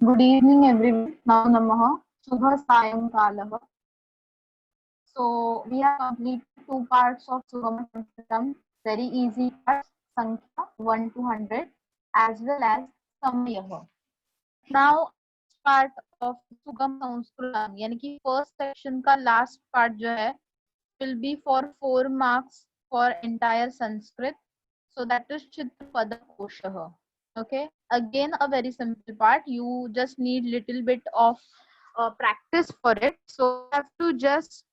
Good evening, everyone. Namo Namaha. Shubha Sayankalah. So we have completed two parts of Sugama Sanskritam, very easy parts, Sankhya 1 to 100, as well as Samayah. Now part of Sugam Sanskritam, यानी कि first section का last part जो है will be for 4 marks for entire Sanskrit. So that is Chitrapada Koshah. Okay, again a very simple part. You just need little bit of practice for it. So you have to just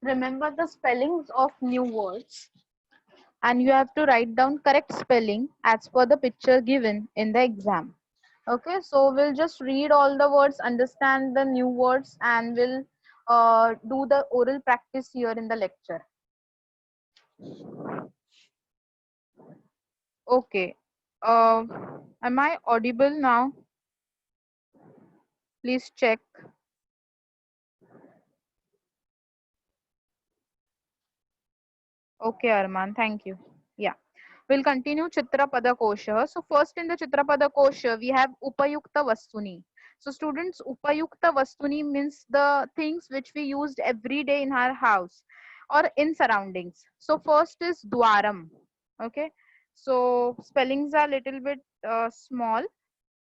remember the spellings of new words, and you have to write down correct spelling as per the picture given in the exam. Okay, so we'll just read all the words, understand the new words, and we'll do the oral practice here in the lecture. Okay, am I audible now? Please check. Okay, Arman, thank you. Yeah, we'll continue Chitrapada Kosha. So first in the Chitrapada Kosha, we have Upayukta Vastuni. So students, Upayukta Vastuni means the things which we used every day in our house or in surroundings. So first is Dwaram. Okay, so spellings are little bit small.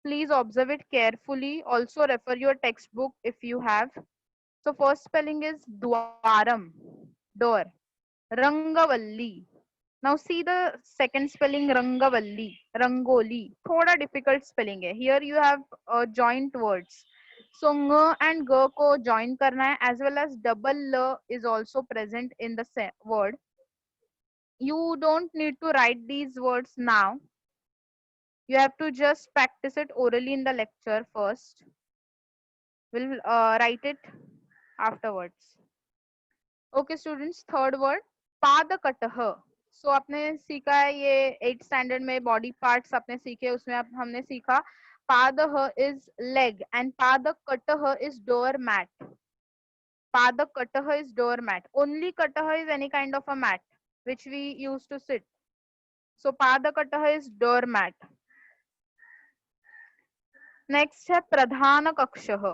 Please observe it carefully. Also refer your textbook if you have. So first spelling is Dwaram, door. Rangavalli. Now see the second spelling Rangavalli, Rangoli. Thoda difficult spelling hai. Here you have joint words. So ng and g ko join karna hai, as well as double l is also present in the word. You don't need to write these words now. You have to just practice it orally in the lecture first. We'll write it afterwards. Okay students, third word पादकटह. सो आपने सीखा है ये 8th standard में body parts आपने सीखे, उसमें हमने सीखा पादह इज लेग एंड पादकटह इज डोर मैट. पादकटह इज डोर मैट. ओनली कटह is any kind of a mat which we used to sit. So पादकटह is doormat. Next है प्रधान कक्षः.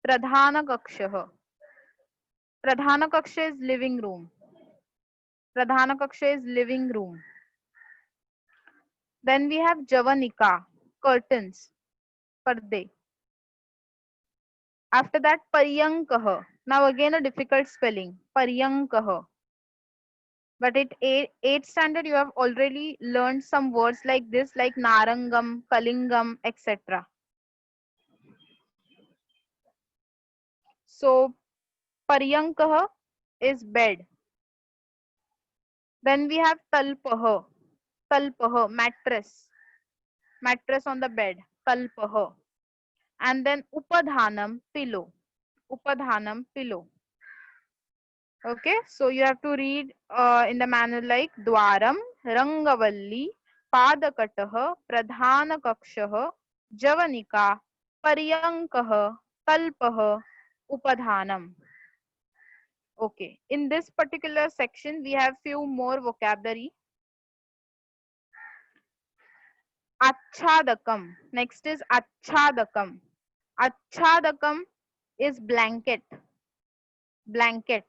प्रधान कक्षः. प्रधान कक्ष is living room. Pradhana Kaksha is living room. Then we have Javanika, curtains, parde. After that, Paryankah. Now again a difficult spelling, Paryankah. But at 8th standard, you have already learned some words like this, like Narangam, Kalingam, etc. So, Paryankah is bed. Then we have Talpah. Talpah, mattress. Mattress on the bed, Talpah. And then Upadhanam, pillow. Upadhanam, pillow. Okay, so you have to read in the manner like Dwaram, Rangavalli, Padakatah, Pradhana Kakshah, Javanika, Paryankah, Talpah, Upadhanam. Okay, in this particular section, we have few more vocabulary. Achhadakam. Next is Achhadakam. Achhadakam is blanket. Blanket.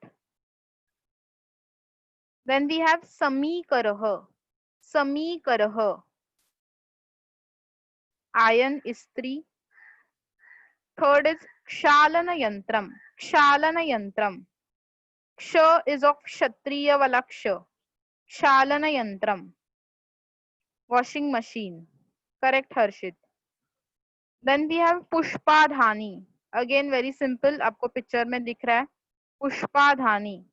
Then we have Samikarah. Samikarah. Iron istri. Third is Kshalana Yantram. Kshalana Yantram. Ksha is of Kshatriya Valaksha. Kshalana Yantram. Washing machine. Correct, Harshit. Then we have Pushpadhani. Again very simple. आपको picture में दिख रहा है. Pushpadhani.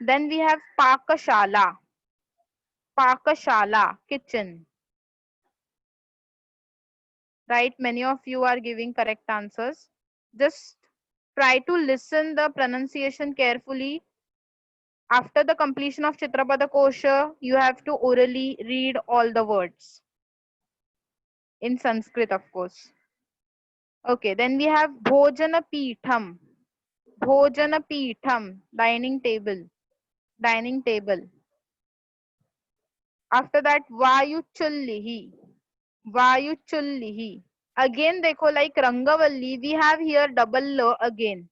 Then we have Pakashala. Pakashala, kitchen. Right, many of you are giving correct answers. Just try to listen the pronunciation carefully. After the completion of Chitrapada Kosha, you have to orally read all the words. In Sanskrit, of course. Okay, then we have Bhojana Peetham. Bhojana Peetham, dining table. Dining table. After that, Vayuchullihi. Vayuchullihi. Again, देखो, like Rangavalli, we have here double l again.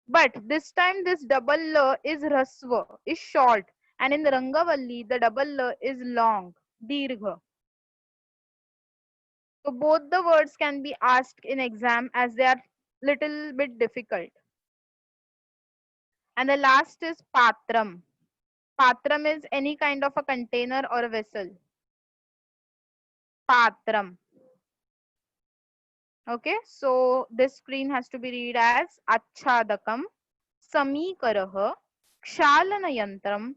But this time, this double l is rasva, is short. And in Rangavalli, the double l is long, dirgha. So both the words can be asked in exam as they are little bit difficult. And the last is patram. Patram is any kind of a container or a vessel. Patram. Okay, so this screen has to be read as Achhadakam, Samikarah, Kshalanayantram,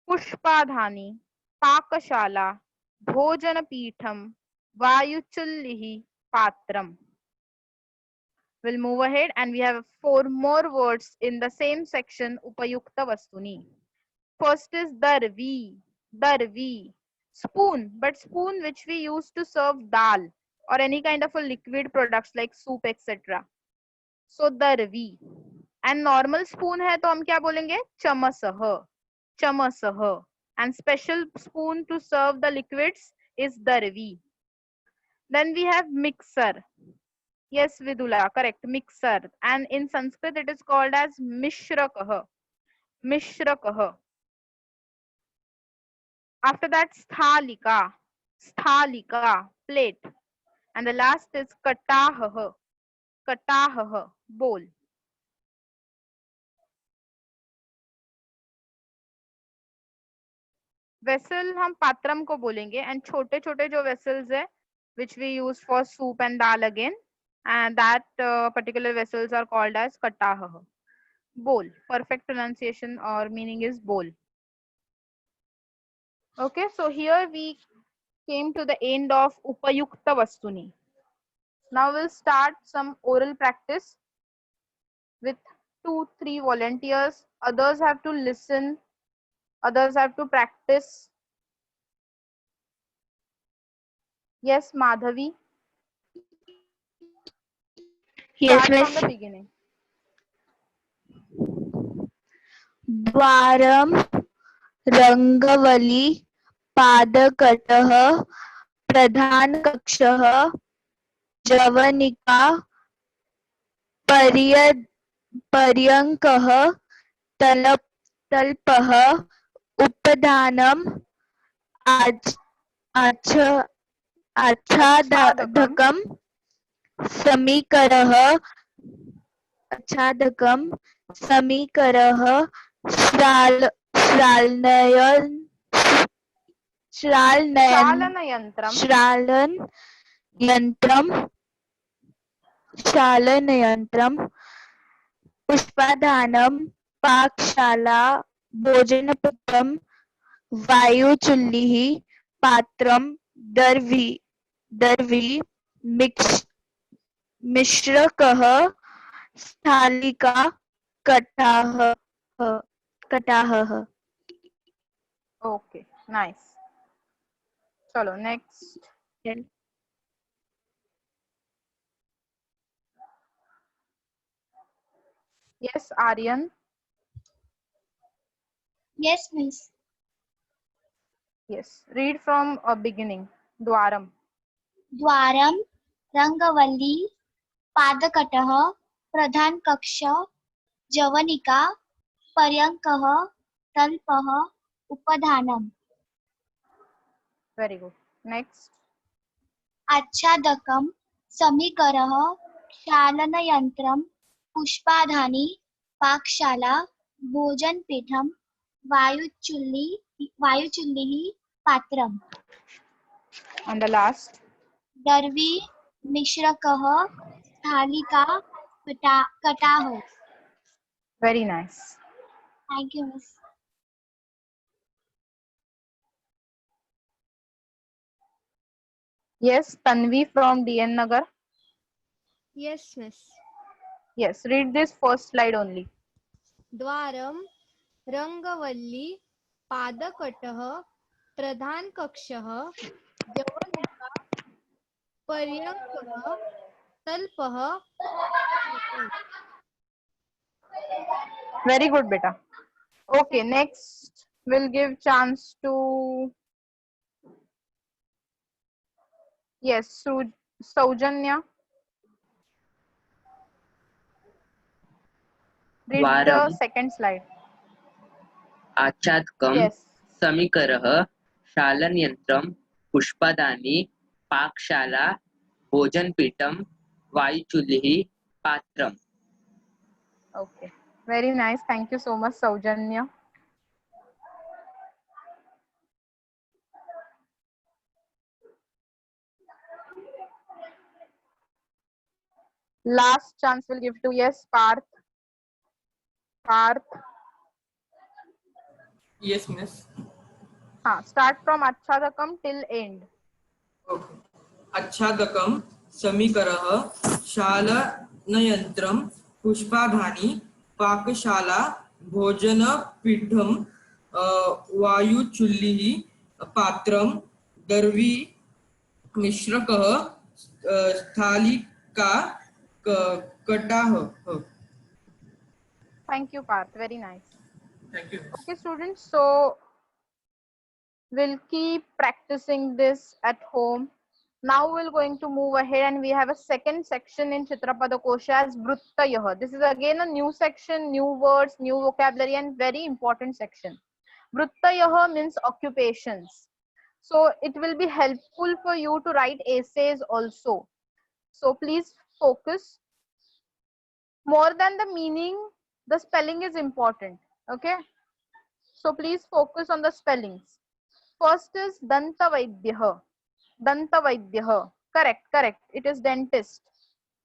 Pushpadhani, Pakashala, Bhojanapitham, Vayuchullihi, Patram. We'll move ahead and we have 4 more words in the same section, Upayukta Vastuni. First is Darvi. Darvi. Spoon, but spoon which we use to serve dal or any kind of a liquid products like soup, etc. So Darvi. And normal spoon है तो हम क्या बोलेंगे? Chamasah. Chamasah. And special spoon to serve the liquids is Darvi. Then we have mixer. Yes, Vidula, correct. Mixer. And in Sanskrit, it is called as Mishrakah. Mishrakah. After that, Sthalika. Sthalika, plate. And the last is Katahah. Katahah, bowl. Vessel हम पात्रम को बोलेंगे and छोटे छोटे जो vessels है which we use for soup and dal again, and that particular vessels are called as Katahah. Bowl. Perfect pronunciation or meaning is bowl. Okay, so here we came to the end of Upayukta Vastuni. Now we'll start some oral practice with 2-3 volunteers. Others have to listen, others have to practice. Yes, Madhavi. Yes, Start from miss. the beginning. Dwaram रंगवली पादकटः प्रधान कक्षः जवनिका पर्यङ्कः तल्पः उपधानम् आच्छादकम् समीकरः श्रालनयन्त्रम् पुष्पाधानम् पाकशाला भोजनपत्रम् वायुचुल्लिः पात्रम् दर्वी मिश्रकः स्थालिका कटाहः. Okay, nice. Chalo, next. Yes, Aryan. Yes, miss. Yes, read from a beginning. Dwaram. Dwaram रंगवल्ली पादकटः प्रधान कक्ष जवनिका पर्यङ्कः तल्पः उपधानम्. Very good. Next. आच्छादकम् समीकरः क्षालनयन्त्रम् पुष्पाधानी पाकशाला भोजनपीठम् वायुचुल्लिः पात्रम्. And the last. दर्वी मिश्रकः स्थालिका कटाह. Very nice. Thank you, miss. Yes, Tanvi from DN Nagar. Yes, miss. Yes, read this first slide only. Dwaram रंगवल्ली पादकटः प्रधान कक्षः जवनिका पर्यङ्कः तल्पः. Very good, beta. Okay, next we'll give chance to Yes, Saujanya. Read the द्वारम् second slide. आच्छादकं Yes. समीकरः शालनयन्त्रं पुष्पदानी पाकशाला भोजनपीठं वायुचुल्लिः पात्रम्. Okay. Very nice. Thank you so much, Saujanya. Last chance we'll give to, yes, Parth. Parth. Yes, miss. Start from Achhadakam till end. Okay. आच्छादकं समीकरः शालनयन्त्रं पुष्पाधानी पाकशाला भोजनपीठं वायुचुल्लिः पात्रं दर्वी मिश्रकः स्थालिका कटाह. Thank you, Parth. Very nice. Thank you. Okay, students. So we'll keep practicing this at home. Now we're going to move ahead and we have a second section in Chitrapada Kosha as Vrittayah. This is again a new section, new words, new vocabulary and very important section. Vrittayah means occupations. So it will be helpful for you to write essays also. So please focus. More than the meaning, the spelling is important. Okay. So please focus on the spellings. First is Danta Vaidyah. Danta Vaidyah. Correct. It is dentist.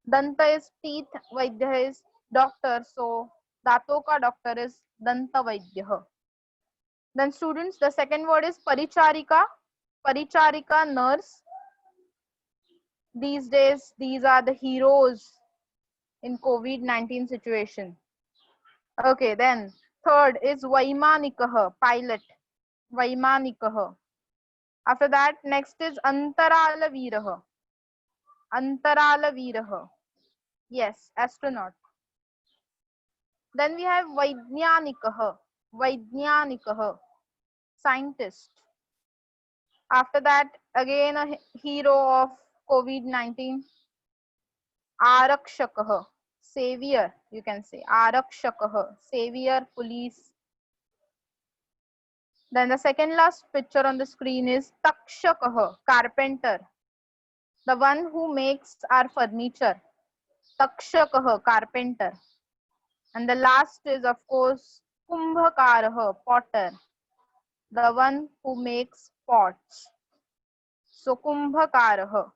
Danta is teeth, Vaidya is doctor. So Dato ka doctor is Danta Vaidyah. Then students, the second word is Paricharika. Paricharika, nurse. These days, these are the heroes in COVID-19 situation. Okay, then third is Vaimanikah, pilot. Vaimanikah. After that, next is Antarala Veerah. Antarala Veerah. Yes, astronaut. Then we have Vaidnyanikah. Vaidnyanikah. Scientist. After that, again a hero of COVID-19. Arakshakah. Savior, you can say. Arakshakah. Savior, police. Then the second last picture on the screen is Takshakah. Carpenter. The one who makes our furniture. Takshakah, carpenter. And the last is, of course, Kumbhakarah, potter. The one who makes pots. So, Kumbhakarah.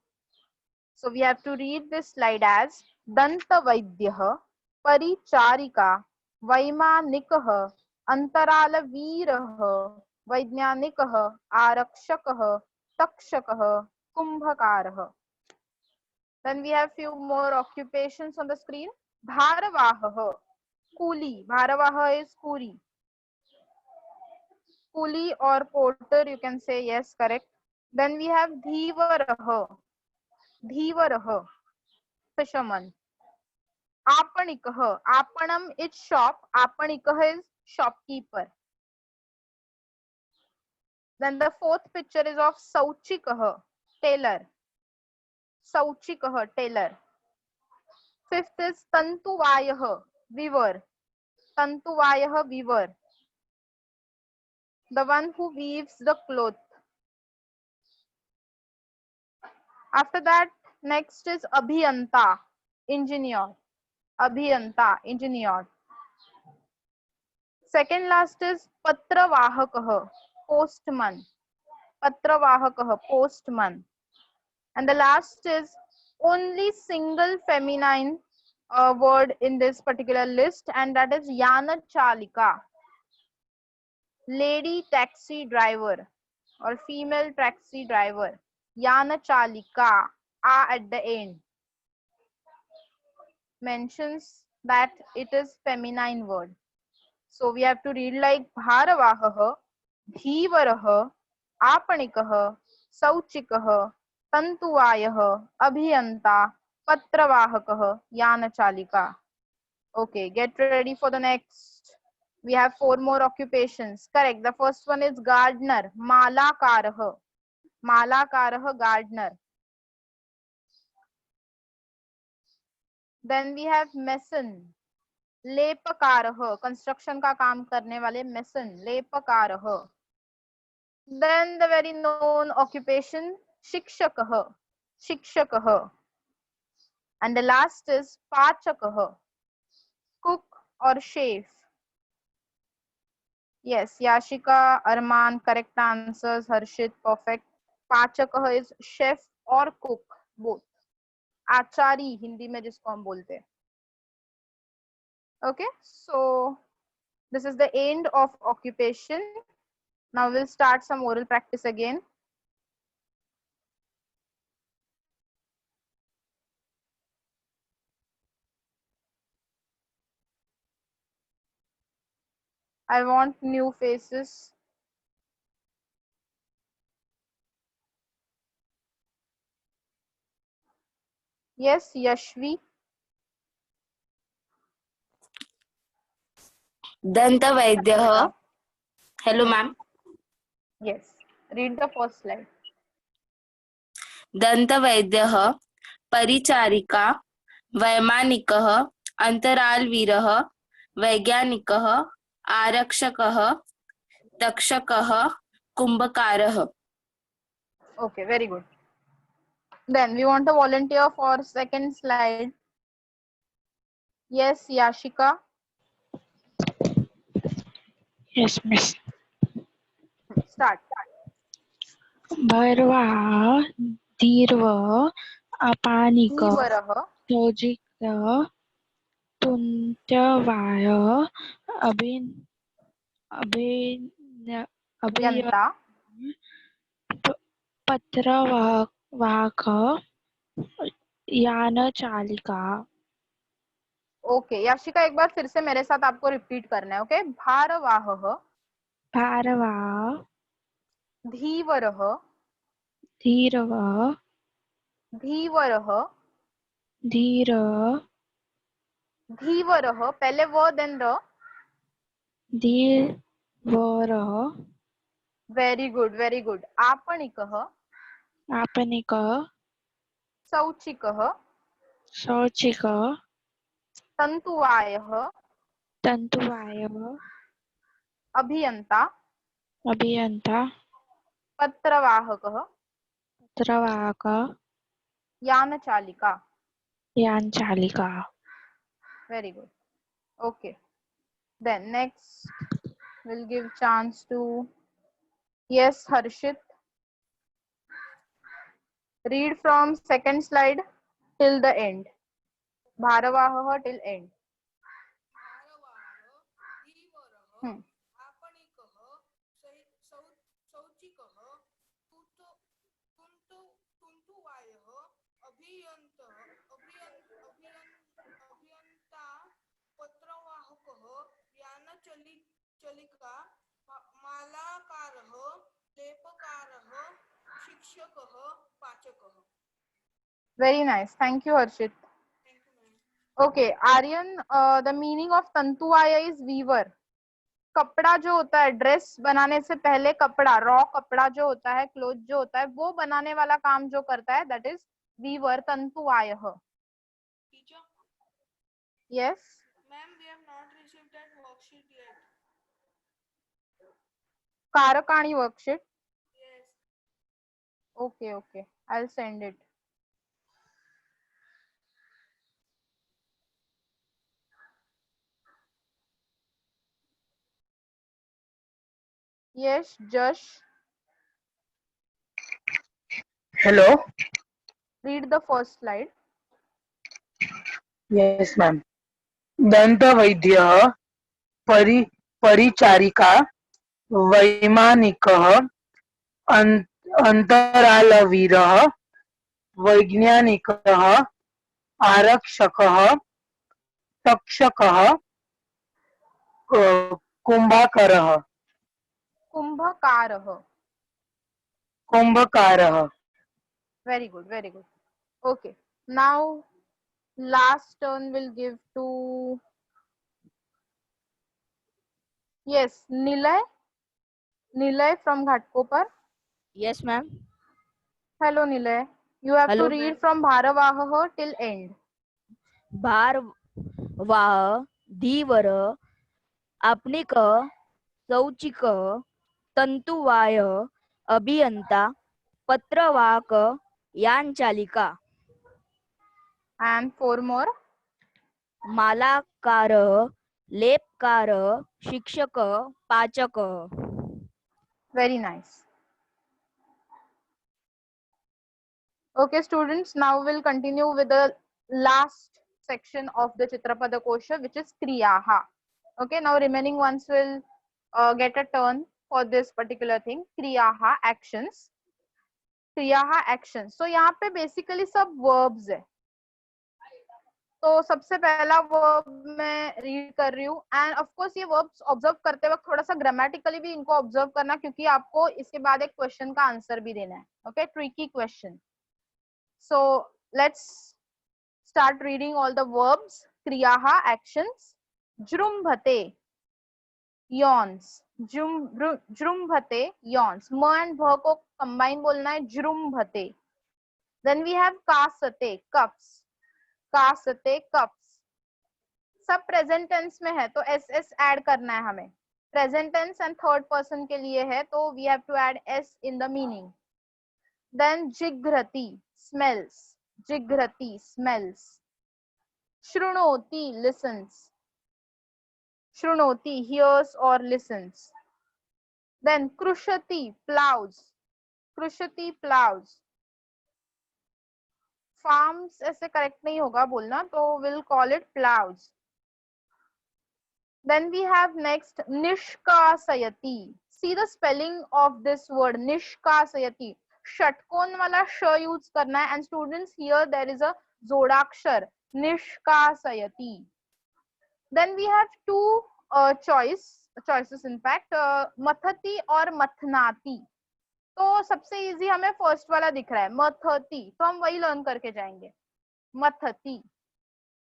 So, we have to read this slide as Danta Vaidyah, Paricharika, Vaimanikah, Antarala Veerah, Vaidnyanikah, Arakshakah, Takshakah, Kumbhakarah. Then we have few more occupations on the screen. Bharavahah, Coolie. Bharavahah is Coolie. Coolie or porter, you can say, yes, correct. Then we have Dhivarah. Dhivarah, fisherman. Apanikah. Apanam is shop. Apanikah is shopkeeper. Then the fourth picture is of Sauchikah, tailor. Sauchikah, tailor. Fifth is Tantuvayah, weaver. Tantuvayah, weaver. The one who weaves the cloth. After that, next is Abhiyanta, engineer. Abhiyanta, engineer. Second last is Patravahakah, postman. Patravahakah, postman. And the last is only single feminine word in this particular list, and that is Yana Chalika. Lady taxi driver or female taxi driver. Yana Chalika, A at the end, mentions that it is feminine word. So we have to read like Bharavahah, Dhivarah, Apanikah, Sauchikah, Tantuvayah, Abhiyanta, Patravahakah, Yana Chalika. Okay, get ready for the next. We have four more occupations. Correct. The first one is gardener. Malakarah. Malakarah, gardener. Then we have mason, लेपकारः, construction का काम करने वाले mason, लेपकारः. Then the very known occupation, शिक्षकः, शिक्षकः. And the last is पाचकः, cook or chef. Yes, Yashika, Arman, correct answers. Harshit, perfect. पाचकः is chef or cook, both. आचारी हिंदी में जिसको हम बोलते हैं. Okay, so this is the end of occupation. Now we'll start some oral practice again. I want new faces. Yes, Yashvi. दन्तवैद्यः. Hello, ma'am. Yes, read the first slide. दन्तवैद्यः, परिचारिका, वैमानिकः, अन्तरालवीरः, वैज्ञानिकः, आरक्षकः, तक्षकः, कुम्भकारः. Okay, very good. Then we want a volunteer for second slide. Yes, Yashika. Yes, miss. Start. भर्वा दीर्घ अपानिक धीवरः, सौजिक तुंतवाय यंता, पत्रवाहक यान चालिका. Okay Yashika एक बार फिर से मेरे साथ आपको रिपीट करना है. ओके भारवाहः, भारवाह धीवरः, धीरव धीवरः, धीर धीवरः, पहले व देन र. धीवर वेरी गुड, वेरी गुड. आपणिकः, आपनिक सौचिकः, शौचिक तंतुवायः, तंतुवाय अभियंता, अभियंता पत्रवाहकः, पत्रवाहक यानचालिका. यानचालिका. Very good. Okay. Then next we'll give chance to yes Harshit. Read from second slide till the end. Bharavahah till end. Hmm. Very nice. Thank you, Harshit. Okay, Aryan, the meaning of tantuaya is weaver. कपड़ा जो होता है dress बनाने से पहले कपड़ा raw कपड़ा जो होता है क्लोथ जो होता है वो बनाने वाला काम जो करता है दैट इज वीवर तंतुवायः. Yes. Ma'am, we have not received that worksheet yet. कारकाणी worksheet. Yes. Okay, okay. I'll send it. Yes, Josh. Hello. Read the first slide. Yes, ma'am. दन्तवैद्यः, परिचारिका, वैमानिकः, अन्तरालवीरः, वैज्ञानिकः, आरक्षकः, तक्षकः, कुम्भकारः. कुंभकारः. कुम्भकारः. Very good, very good. Okay. Now last turn will give to yes Nilay. Nilay from Ghatkopar. Yes, ma'am. Hello Nilay. You have Hello, to read from Bharavahah till end. भार वाह धीवर आपणिक सौचिक तंतुवाय अभियंता पत्रवाहक यानचालिका And four more. Malakar लेपकार शिक्षक पाचक. Very nice. Okay, students, now we'll continue with the last section of the Chitrapada Kosha, which is Kriyaha. Okay, now remaining ones will get a turn for this particular thing. Kriyaha, actions. Kriyaha, actions. So यहाँ पे basically सब verbs है. तो सबसे पहला verb मैं read कर रही हूँ एंड ऑफ कोर्स ये वर्ब्स ऑब्जर्व करते वक्त थोड़ा सा ग्रामेटिकली भी इनको ऑब्जर्व करना, क्योंकि आपको इसके बाद एक क्वेश्चन का आंसर भी देना है. Okay, tricky question. So let's start reading all the verbs. क्रियाहा, एक्शंस. जृंभते, यॉन्स. जृंभते, यॉन्स. म एंड भ को कंबाइन बोलना है, जृंभते. देन वी हैव कासते, कप्स. कासते, कप्स. सब प्रेजेंट टेंस में है तो एस एस ऐड करना है हमें. Present tense and third person के लिए है तो we have to add S in the meaning. Then जिघ्रति, स्मेल्स. जिघ्रति, स्मेल्स. शृणोति, लिसन्स. शृणोति, हियर्स और लिसन्स. देन कृशति, प्लाउज. कृशति, प्लाउज. फार्म्स ऐसे करेक्ट नहीं होगा बोलना, तो will call it ploughs. Then we have next nishkasayati. See the spelling of this word nishkasayati. षटकोण वाला श यूज करना है and students here there is a जोड़ाक्षर nishkasayati. Then we have two choices in fact, mathati और mathnati. तो सबसे easy हमें first वाला दिख रहा है, मथती, तो हम वही लर्न करके जाएंगे. मथती,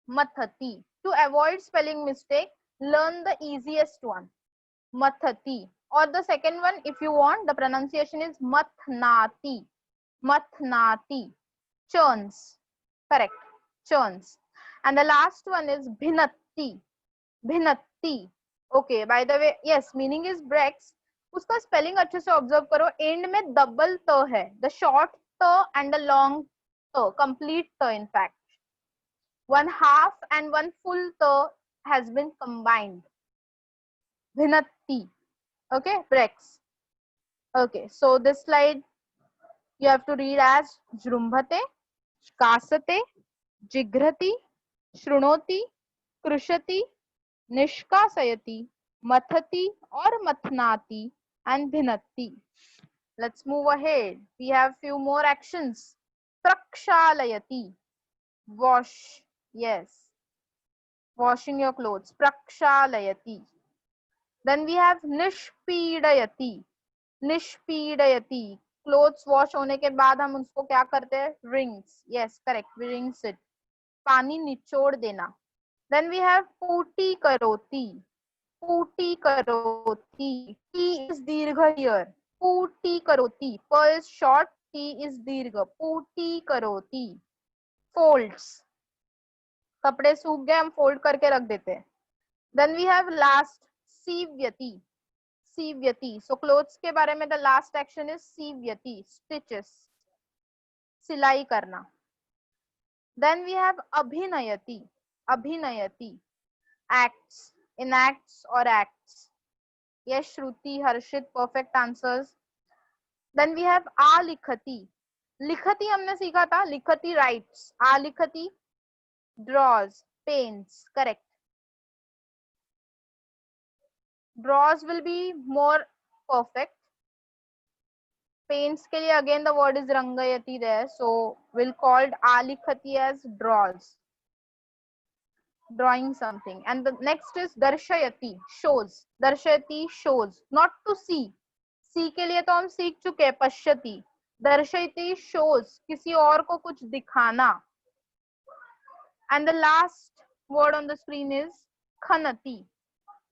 मथती. To avoid spelling mistake, learn the easiest one, mathati. Or the second one, if you want, the pronunciation is mathnati. Mathnati. Churns. Correct. Churns. And the last one is bhinatti. Bhinatti. Okay, by the way, yes, meaning is breaks. उसका spelling अच्छे से observe करो. And में double त है, the short त and the long त, complete त in fact. One half and one full ta has been combined. Bhinatti. Okay, breaks. Okay, so this slide you have to read as jrumbhate, kasate, jighrati, shrunoti, krushati, nishkasayati, mathati or mathnati and bhinatti. Let's move ahead. We have few more actions. Prakshalayati, wash. Yes, washing your clothes. Prakshalayati. Then we have nishpidayati. Nishpidayati. Clothes wash होने के बाद हम उसको क्या करते हैं? Rinse. Yes, correct. We rinse it. पानी निचोड़ देना. Then we have puti karoti. Puti karoti. T is dirgha here. Puti karoti. P is short. T is dirgha. Puti karoti. Folds. कपड़े सूख गए, हम फोल्ड करके रख देते हैं. देन वी हैव लास्ट सीव्यति. सीव्यति. सो क्लोथ्स के बारे में द लास्ट एक्शन इज सीव्यति, स्टिचेस, सिलाई करना. देन वी हैव अभिनयति. अभिनयति, एक्ट्स, इनैक्ट्स और acts. Yes, Shruti, Harshit, perfect answers. Then we have आलिखति. लिखति हमने सीखा था, लिखति राइट्स. आलिखति draws, paints. Correct. Draws will be more perfect. Paints के लिए again the word is rangayati there, so we'll call alikhati as draws, drawing something. And the next is darshayati, shows. Darshayati, shows, not to see. See के लिए तो हम सीख चुके हैं, पश्यति. दर्शयति, shows, किसी और को कुछ दिखाना. And the last word on the screen is khanati,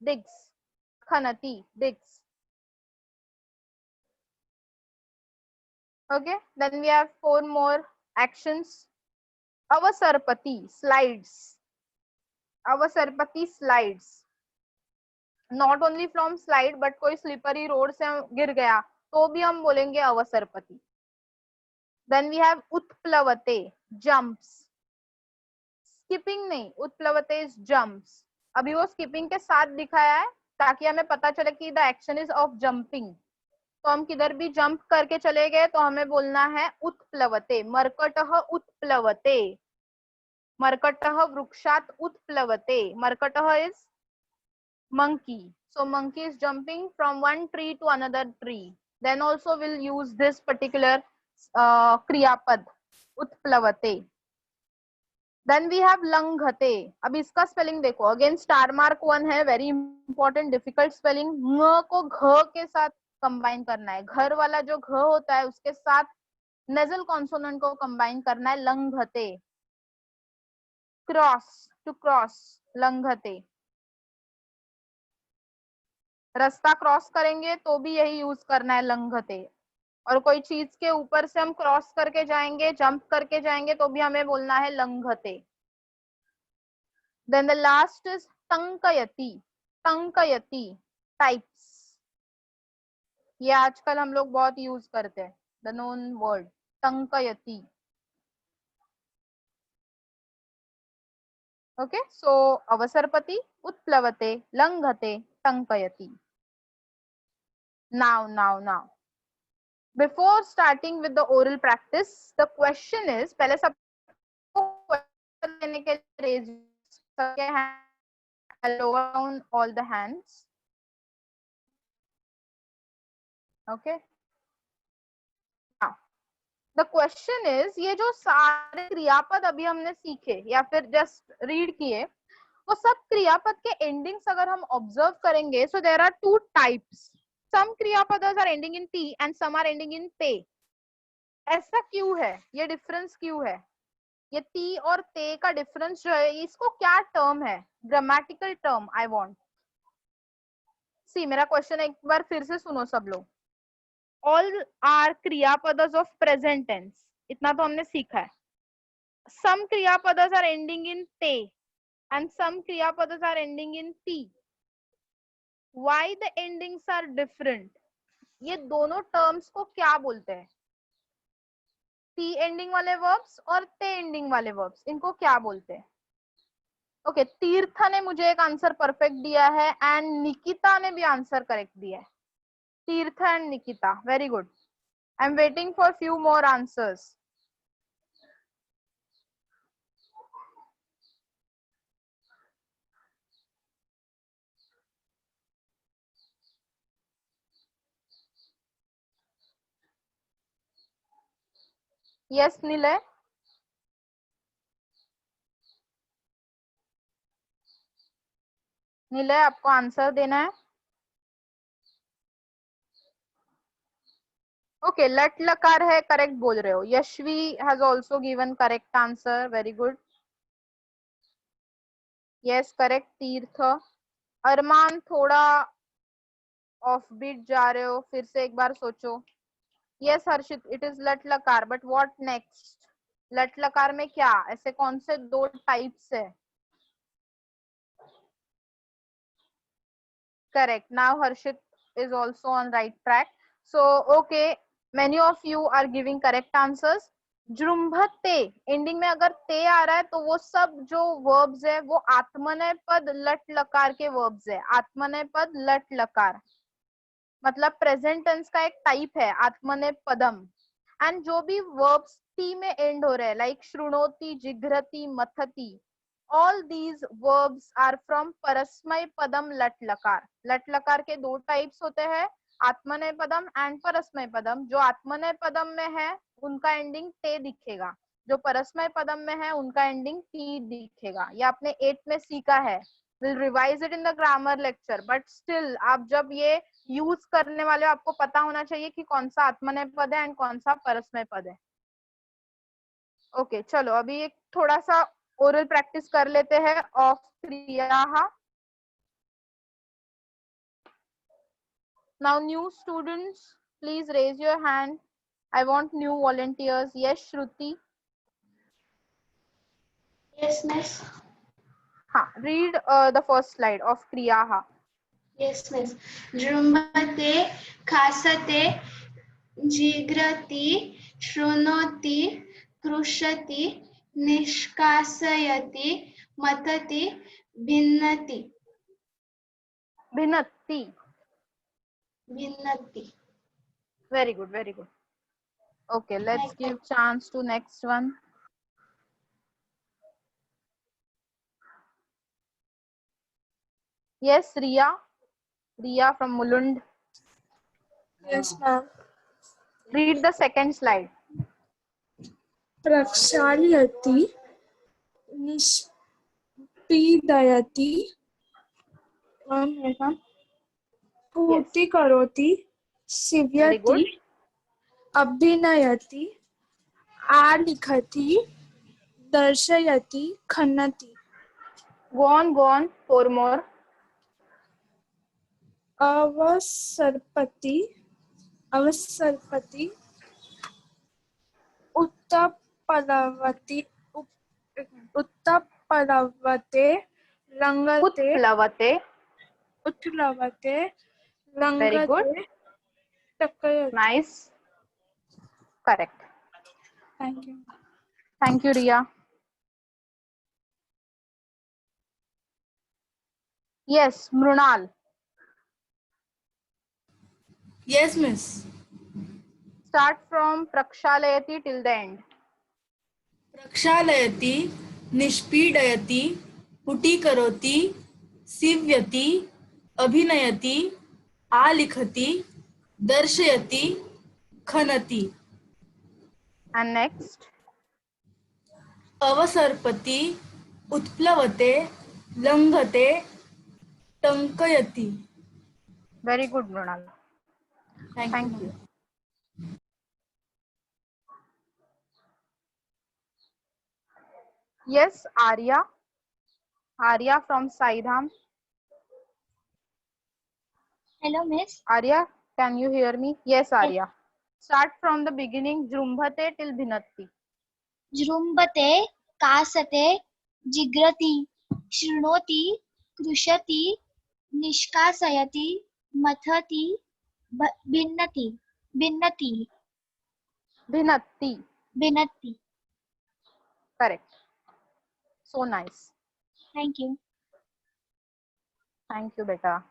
digs. Khanati, digs. Okay, then we have four more actions. अवसरपति स्लाइड्स, अवसरपति slides, not only from slide but कोई स्लिपरी रोड से गिर गया तो भी हम बोलेंगे अवसरपति. देन वी हैव उत्प्लवते जंप्स, स्किपिंग नहीं, उत्प्लवते इज जंप्स. अभी वो स्किपिंग के साथ दिखाया है ताकि हमें पता चले कि the action is of jumping. तो हम किधर भी जंप करके चले गए तो हमें बोलना है उत्प्लवते. मर्कटः उत्प्लवते, मर्कटः वृक्षात् उत्प्लवते. मर्कटः is monkey, so monkey is jumping from one tree to another tree. Then also we'll use this particular kriyapad utplavate. Then we have langhate. अब इसका स्पेलिंग देखो, अगेन स्टार मार्क 1 है, very important difficult spelling. ng को घ के साथ combine करना है. घर वाला जो घ होता है उसके साथ नेजल कॉन्सोनेंट को कंबाइन करना है. लंघते, क्रॉस, टू क्रॉस, लंघते. रास्ता क्रॉस करेंगे तो भी यही यूज करना है, लंघते. और कोई चीज के ऊपर से हम क्रॉस करके जाएंगे, जंप करके जाएंगे तो भी हमें बोलना है लंघते. देन द लास्ट इज टंकयति. टंकयति टाइप्स, ये आजकल हम लोग बहुत यूज करते हैं, द नोन वर्ड टंकयति. ओके, सो अवसरपति, उत्प्लवते, लंघते, टंकयति. Now, before starting with the oral practice, the question is, पहले सबको question देने के लिए raise सबके hand, lower down all the hands. Okay. Now, the question is, ये जो सारे क्रियापद अभी हमने सीखे या फिर just read किए, वो सब क्रियापद के endings अगर हम observe करेंगे, so there are two types. Some क्रियापदस are ending in t and some are ending in te. ऐसा क्यों है, ये डिफरेंस क्यों है? ये t और te का डिफरेंस जो है, इसको क्या टर्म है? Grammatical term I want. See, मेरा क्वेश्चन एक बार फिर से सुनो सब लोग. ऑल आर क्रियापदस ऑफ प्रेजेंट टेंस, इतना तो हमने सीखा है. सम क्रियापदस are ending in te and some क्रियापदस are ending in t. Why the endings are different? ये दोनों टर्म्स को क्या बोलते हैं? t एंडिंग वाले वर्ब्स और te एंडिंग वाले वर्ब्स, इनको क्या बोलते हैं? ओके, तीर्थ ने मुझे एक आंसर परफेक्ट दिया है एंड निकिता ने भी आंसर करेक्ट दिया है. Tirth and Nikita, very good. I am waiting for few more answers. Yes Nilay, Nilay आपको आंसर देना है. ओके, लट लकार है, करेक्ट बोल रहे हो. Yashvi has also given correct answer, very good. Yes, correct तीर्थ. अरमान थोड़ा ऑफ बीट जा रहे हो, फिर से एक बार सोचो. यस हर्षित, इट इज लट लकार, बट व्हाट नेक्स्ट? लट लकार में क्या, ऐसे कौन से दो टाइप्स है? Correct. Now Harshit is also on right track. So okay, many of you are giving correct answers. जृंभते एंडिंग में अगर ते आ रहा है तो वो सब जो वर्ब्स है वो आत्मनेय पद लट लकार के वर्ब्स है. आत्मनेय पद लट लकार मतलब प्रेजेंट टेंस का एक टाइप है आत्मनेय पदम. एंड जो भी वर्ब्स टी में एंड हो रहे हैं, लाइक श्रुणोति, जिघ्रति, मथति, all these verbs are from परस्मय पदम लट लकार. लट लकार के दो टाइप्स होते हैं, आत्मनेय पदम एंड परस्मय पदम. जो आत्मनेय पदम में है उनका एंडिंग ते दिखेगा, जो परस्मय पदम में है उनका एंडिंग टी दिखेगा. ये आपने 8 में सीखा है. Will revise it in the grammar lecture, but still आप जब ये यूज करने वाले हो आपको पता होना चाहिए कि कौन सा आत्मनेय पद है एंड कौन सा परस्मय पद है. ओके, चलो अभी एक थोड़ा सा ओरल प्रैक्टिस कर लेते हैं ऑफ क्रियाः. Now new students please raise your hand. I want new volunteers. Yes Shruti. Yes, miss. Read the first slide of kriyaha. Yes, miss. Jrumbate, khasate, jigrati, shrunoti, krushati, nishkasayati, matati, bhinnati. Bhinatti. Bhinnati. Very good, very good. Okay, let's give chance to next one. Yes, Riya. Riya from Mulund. Yes, ma'am. Read the second slide. Prakshalyati, nishpidayati, puti karoti, Very shivyati, good. abhinayati, alikhati, darshayati, khannati. Go on. 4 more. Avasarpati, uttapalavati, uttapalavate, rangate, Utplavate. utlavate, Very good. rangate, takayati. Nice. Correct. Thank you. Thank you, Riya. Yes, Mrunal. Yes, miss. Start from Prakshalayati till the end. प्रक्षालयति, निष्पीडयति, पुटीकरोति, सीव्यति, अभिनयति, आलिखति, दर्शयति, खनति. And next. अवसर्पति, उत्प्लवते, लंघते, टंकयति. Very good, Mrunal. Thank Thank you. you. Yes, Arya. Arya from Saidham. Hello, miss. Arya, can you hear me? Yes, Arya. Start from the beginning. Jrumbhate till Bhinatti. Jrumbate, kasate, jigrati, shrunoti, krushati, nishkasayati, mathati, bhinnati. Bhinnati. Bhinatti. Bhinnati. Correct. So nice. Thank you. Thank you, beta.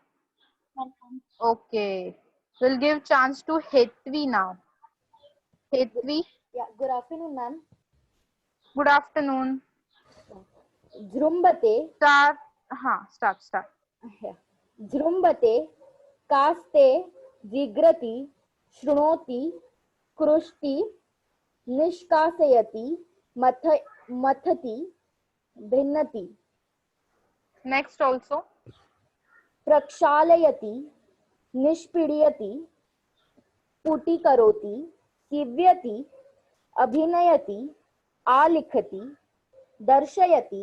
Welcome. Okay. We'll give chance to Hetvi now. Hetvi, Yeah, good afternoon, ma'am. good afternoon. Jrumbate, Start. Start. Jrumbate, kaste, jigrati, shrunoti, krushti, nishkasayati, mathati, bhinnati. Next also. Prakshalayati, nishpidiyati, putikkaroti, sivyati, abhinayati, alikhati, darshayati,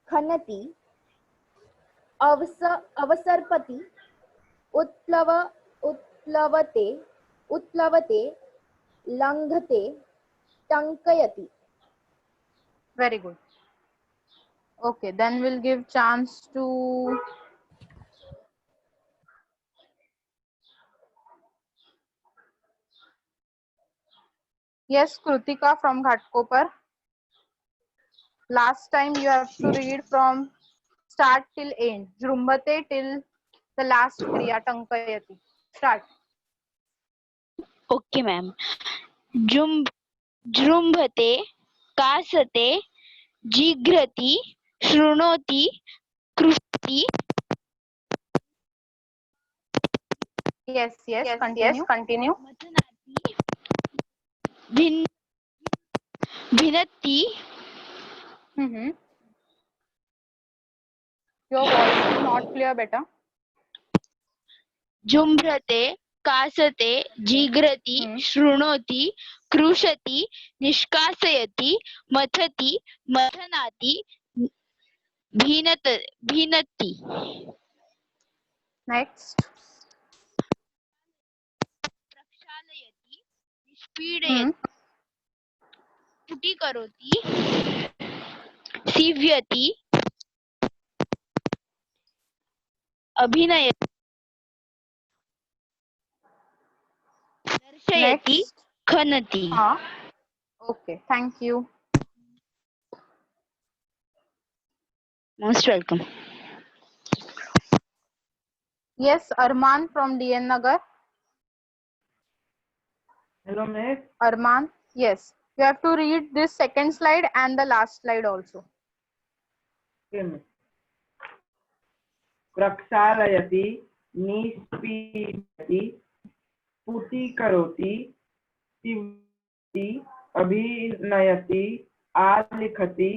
khannati, avasarpati, utplavate, langhate, tankayati. Very good. Okay, then we'll give chance to yes, Krutika from Ghatkopar. Last time you have to read from start till end. Jrumbate till the last kriya tankayati. Start. Okay, ma'am. Jrumbhate, kasate, jigrati, shrunoti, krushti. Yes, continue. Mathanati, bhinatti, Mm-hmm. Your voice is not clear, beta. जुम्भ्रते, कासते, जिघ्रति, शृणोति, कृशति, निष्कासयति, मथति, मथनाति, भिनति. Next. प्रक्षालयति, निष्पीडयति, पुटीकरोति, सीव्यति अभिनयति दर्शयति Next. खनति Okay, thank you. Most welcome Yes, Arman from DN Nagar. Hello, miss. Arman, yes. You have to read this second slide and the last slide also. Okay, miss. प्रक्षालयति, निष्पीडयति, पुटीकरोति, सीव्यति, अभिनयति, आलिखति,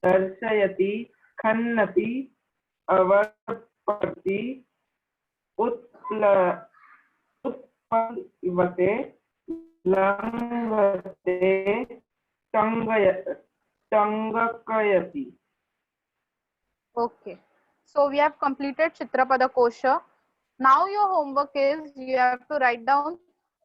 दर्शयति, खन्नति, अवर्पति, उत्प्लवते, लंघते, टंकयति. Okay. So we have completed Chitrapada Kosha. Now your homework is you have to write down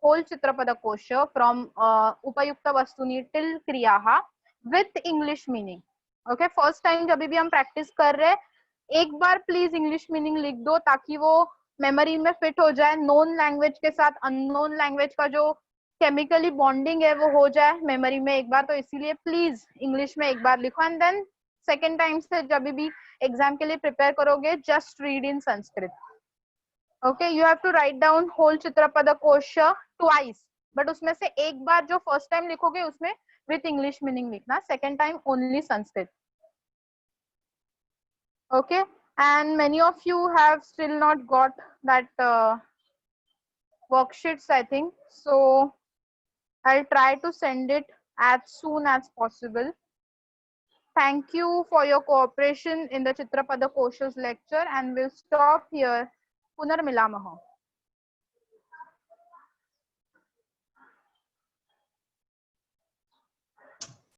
whole Chitrapada Kosha from Upayukta Vastuni till Kriyaha with English meaning. Okay, first time जब भी हम practice कर रहे हैं एक बार please English meaning लिख दो ताकि वो मेमोरी में फिट हो जाए. नोन लैंग्वेज के साथ अननोन लैंग्वेज का जो केमिकली बॉन्डिंग है वो हो जाए मेमोरी में एक बार. तो इसीलिए प्लीज इंग्लिश में एक बार लिखो एंड देन सेकेंड टाइम से जब भी एग्जाम के लिए प्रिपेयर करोगे just read in Sanskrit. Okay, you have to write down whole चित्रपद कोश ट्वाइस, बट उसमें से एक बार जो फर्स्ट टाइम लिखोगे उसमें विथ इंग्लिश मीनिंग लिखना, second time only Sanskrit. Okay, and many of you have still not got that worksheets, I think. So I'll try to send it as soon as possible. Thank you for your cooperation in the Chitrapada Koshas lecture, and we'll stop here. Punarmilamaha.